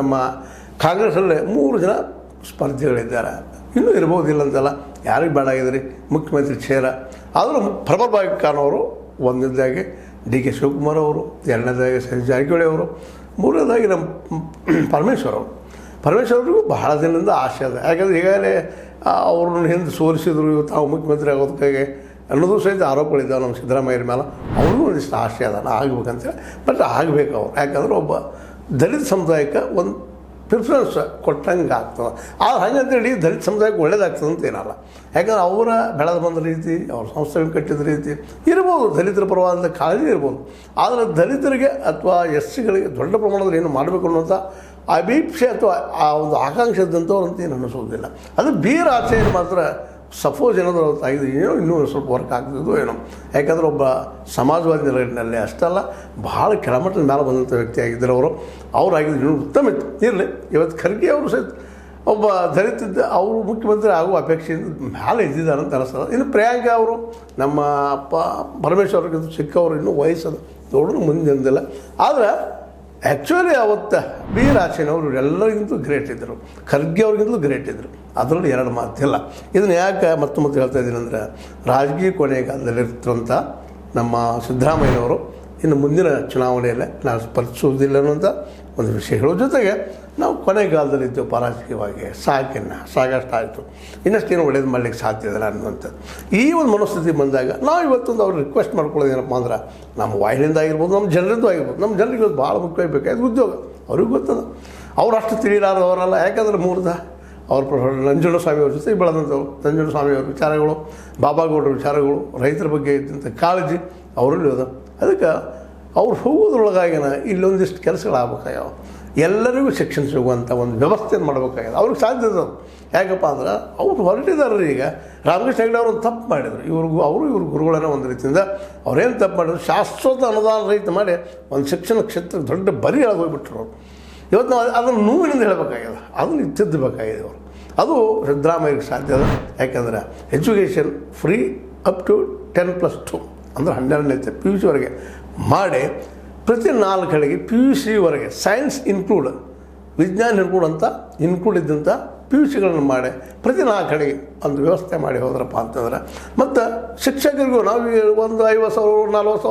ನಮ್ಮ ಕಾಂಗ್ರೆಸ್ಸಲ್ಲೇ 3 ಜನ ಸ್ಪರ್ಧಿಗಳಿದ್ದಾರೆ. ಇನ್ನೂ ಇರ್ಬೋದಿಲ್ಲ ಅಂತಲ್ಲ, ಯಾರಿಗೆ ಬೇಡ ಆಗಿದ್ರಿ ಮುಖ್ಯಮಂತ್ರಿ ಚೇರ. ಆದರೂ ಪ್ರಬಲ ಖಾನ್ ಅವರು ಒಂದನೇದಾಗಿ ಡಿ ಕೆ ಶಿವಕುಮಾರ್ ಅವರು, ಎರಡನೇದಾಗಿ ಸತೀಶ್ ಜಾರಕಿಹೊಳಿ ಅವರು, ಮೂರನೇದಾಗಿ ನಮ್ಮ ಪರಮೇಶ್ವರವ್ರಿಗೂ ಬಹಳ ದಿನದಿಂದ ಆಸೆ ಅದ. ಯಾಕಂದರೆ ಈಗಾಗಲೇ ಅವ್ರನ್ನ ಹಿಂದೆ ಸೋಲಿಸಿದ್ರು, ತಾವು ಮುಖ್ಯಮಂತ್ರಿ ಆಗೋದಕ್ಕಾಗಿ ಅನ್ನೋದು ಸಹಿತ ಆರೋಪಗಳಿದ್ದಾವೆ ನಮ್ಮ ಸಿದ್ದರಾಮಯ್ಯರ ಮೇಲೆ. ಅವ್ರಿಗೂ ಒಂದಿಷ್ಟು ಆಸೆ ಅದ ಆಗಬೇಕಂತೇಳಿ. ಬಟ್ ಆಗಬೇಕು ಅವ್ರು, ಯಾಕಂದ್ರೆ ಒಬ್ಬ ದಲಿತ ಸಮುದಾಯಕ್ಕೆ ಒಂದು ಪ್ರಿಫರೆನ್ಸ್ ಕೊಟ್ಟಂಗೆ ಆಗ್ತದೆ. ಆದ್ರೆ ಹಾಗಂತೇಳಿ ದಲಿತ ಸಮುದಾಯಕ್ಕೆ ಒಳ್ಳೇದಾಗ್ತದೆ ಅಂತ ಏನಲ್ಲ. ಯಾಕಂದ್ರೆ ಅವರ ಬೆಳೆದು ಬಂದ ರೀತಿ, ಅವ್ರ ಸಂಸ್ಥೆಗಳು ಕಟ್ಟಿದ ರೀತಿ ಇರ್ಬೋದು, ದಲಿತರ ಪರವಾದ ಕಾಳಜಿ ಇರ್ಬೋದು. ಆದರೆ ದಲಿತರಿಗೆ ಅಥವಾ ಎಸ್ ಸಿಗಳಿಗೆ ದೊಡ್ಡ ಪ್ರಮಾಣದಲ್ಲಿ ಏನು ಮಾಡಬೇಕು ಅನ್ನೋಂಥ ಅಭೀಪ್ಸೆ ಅಥವಾ ಆ ಒಂದು ಆಕಾಂಕ್ಷೆ ಇದ್ದಂಥವ್ರು ಅಂತ ಏನು ಅನ್ನಿಸೋದಿಲ್ಲ. ಅದು ಬೀರ್ ಆಚೆಯನ್ನು ಮಾತ್ರ ಸಪೋಸ್ ಏನಾದರೂ ಅವತ್ತಾಗಿದೆ ಏನೋ ಇನ್ನೂ ಸ್ವಲ್ಪ ವರ್ಕ್ ಆಗ್ತಿದ್ದು ಏನೋ. ಯಾಕಂದರೆ ಒಬ್ಬ ಸಮಾಜವಾದಿ ನೆಲೆಯಲ್ಲಿ ಅಷ್ಟಲ್ಲ, ಭಾಳ ಕೆಳಮಟ್ಟದ ಮೇಲೆ ಬಂದಂಥ ವ್ಯಕ್ತಿ ಆಗಿದ್ದರು ಅವರು. ಅವರಾಗಿದ್ದು ಇನ್ನೂ ಉತ್ತಮ ಇತ್ತು. ಇರಲಿ, ಇವತ್ತು ಖರ್ಗೆ ಅವರು ಸಹಿತ ಒಬ್ಬ ದಲಿತಿದ್ದ ಅವರು ಮುಖ್ಯಮಂತ್ರಿ ಆಗುವ ಅಪೇಕ್ಷೆಯಿಂದ ಮೇಲೆ ಇದ್ದಿದ್ದಾರೆ ಅಂತ ಅನಿಸ್ತದೆ. ಇನ್ನು ಪ್ರಿಯಾಂಕಾ ಅವರು ನಮ್ಮ ಪರಮೇಶ್ವರ್ಗಿಂತ ಚಿಕ್ಕವರು, ಇನ್ನೂ ವಯಸ್ಸದು ದೊಡ್ಡ ಮುಂದಿಲ್ಲ. ಆದರೆ ಆ್ಯಕ್ಚುಲಿ ಅವತ್ತು ಬೀರ್ ಆಚೆನವರು ಎಲ್ಲರಿಗಿಂತಲೂ ಗ್ರೇಟ್ ಇದ್ದರು, ಖರ್ಗೆ ಅವ್ರಿಗಿಂತಲೂ ಗ್ರೇಟ್ ಇದ್ದರು. ಅದರಲ್ಲಿ ಎರಡು ಮಾತಿಲ್ಲ. ಇದನ್ನು ಯಾಕೆ ಮತ್ತೆ ಹೇಳ್ತಾ ಇದ್ದೀನಿ ಅಂದರೆ, ರಾಜಕೀಯ ಕೊನೆಗಾಲದಲ್ಲಿರ್ತಂಥ ನಮ್ಮ ಸಿದ್ದರಾಮಯ್ಯನವರು ಇನ್ನು ಮುಂದಿನ ಚುನಾವಣೆಯಲ್ಲೇ ನಾವು ಸ್ಪರ್ಧಿಸುವುದಿಲ್ಲ ಅನ್ನೋಂಥ ಒಂದು ವಿಷಯ ಹೇಳೋ ಜೊತೆಗೆ ನಾವು ಕೊನೆಗಾಲದಲ್ಲಿದ್ದೇವೆ ರಾಜಕೀಯವಾಗಿ, ಸಾಕಷ್ಟಾಯಿತು, ಇನ್ನಷ್ಟೇನು ಒಳ್ಳೇದು ಮಾಡಲಿಕ್ಕೆ ಸಾಧ್ಯ ಇಲ್ಲ ಅನ್ನುವಂಥದ್ದು ಈ ಒಂದು ಮನಸ್ಥಿತಿ ಬಂದಾಗ ನಾವು ಇವತ್ತೊಂದು ಅವ್ರು ರಿಕ್ವೆಸ್ಟ್ ಮಾಡ್ಕೊಳ್ಳೋದು ಏನಪ್ಪ ಅಂದ್ರೆ, ನಮ್ಮ ವಾಹಿನಿಯಿಂದ ಆಗಿರ್ಬೋದು, ನಮ್ಮ ಜನರಿಂದ ಆಗಿರ್ಬೋದು, ನಮ್ಮ ಜನರಿಗೆ ಇವತ್ತು ಭಾಳ ಮುಖ್ಯವಾಗಿ ಬೇಕಾಯ್ತು ಉದ್ಯೋಗ. ಅವ್ರಿಗೆ ಗೊತ್ತದ, ಅವ್ರು ಅಷ್ಟು ತಿಳಿಲಾರದವರಲ್ಲ. ಯಾಕಂದ್ರೆ ಅವ್ರ ನಂಜುಂಡಸ್ವಾಮಿ ಅವ್ರ ಜೊತೆ ಬೆಳೆದಂಥವ್ರು. ನಂಜುಂಡಸ್ವಾಮಿಯವ್ರ ವಿಚಾರಗಳು, ಬಾಬಾಗೌಡರ ವಿಚಾರಗಳು, ರೈತರ ಬಗ್ಗೆ ಇದ್ದಂಥ ಕಾಳಜಿ ಅವರಲ್ಲಿ ಅದ. ಅದಕ್ಕೆ ಅವ್ರು ಹೋಗೋದ್ರೊಳಗಾಗಿನ ಇಲ್ಲೊಂದಿಷ್ಟು ಕೆಲಸಗಳಾಗಬೇಕಾಗ್ಯಾವ. ಎಲ್ಲರಿಗೂ ಶಿಕ್ಷಣ ಸಿಗುವಂಥ ಒಂದು ವ್ಯವಸ್ಥೆಯನ್ನು ಮಾಡಬೇಕಾಗಿದೆ. ಅವ್ರಿಗೆ ಸಾಧ್ಯ ಅದು. ಯಾಕಪ್ಪ ಅಂದ್ರೆ ಅವ್ರು ಹೊರಟಿದ್ದಾರೆ. ಈಗ ರಾಮಕೃಷ್ಣ ಹೆಗಡೆ ಅವರು ಒಂದು ತಪ್ಪು ಮಾಡಿದರು. ಇವ್ರ ಗುರುಗಳನ್ನ ಒಂದು ರೀತಿಯಿಂದ ಅವ್ರೇನು ತಪ್ಪು ಮಾಡಿದ್ರು, ಶಾಶ್ವತ ಅನುದಾನ ರಹಿತ ಮಾಡಿ ಒಂದು ಶಿಕ್ಷಣ ಕ್ಷೇತ್ರಕ್ಕೆ ದೊಡ್ಡ ಬರಿ ಹೋಗ್ಬಿಟ್ರು ಅವರು. ಇವತ್ತು ನಾವು ಅದನ್ನು ನೋವಿನಿಂದ ಹೇಳಬೇಕಾಗಿದೆ, ಅದನ್ನು ತಿದ್ದಬೇಕಾಗಿದೆ ಅವರು. ಅದು ಸಿದ್ದರಾಮಯ್ಯಗೆ ಸಾಧ್ಯ ಅದ. ಯಾಕಂದ್ರೆ ಎಜುಕೇಷನ್ ಫ್ರೀ ಅಪ್ ಟು 10+2 ಅಂದರೆ 12ನೇ PUC ವರೆಗೆ ಮಾಡಿ, ಪ್ರತಿ 4 ಕಡೆಗೆ PUC ವರೆಗೆ ಸೈನ್ಸ್ ಇನ್ಕ್ಲೂಡ್, ವಿಜ್ಞಾನ ಇನ್ಕ್ಲೂಡ್ ಇದ್ದಂಥ PUCಗಳನ್ನು ಮಾಡಿ ಪ್ರತಿ 4 ಕಡೆಗೆ ಒಂದು ವ್ಯವಸ್ಥೆ ಮಾಡಿ ಹೋದ್ರಪ್ಪ ಅಂತಂದ್ರೆ, ಮತ್ತು ಶಿಕ್ಷಕರಿಗೂ ನಾವು ಒಂದು 50,000 40,000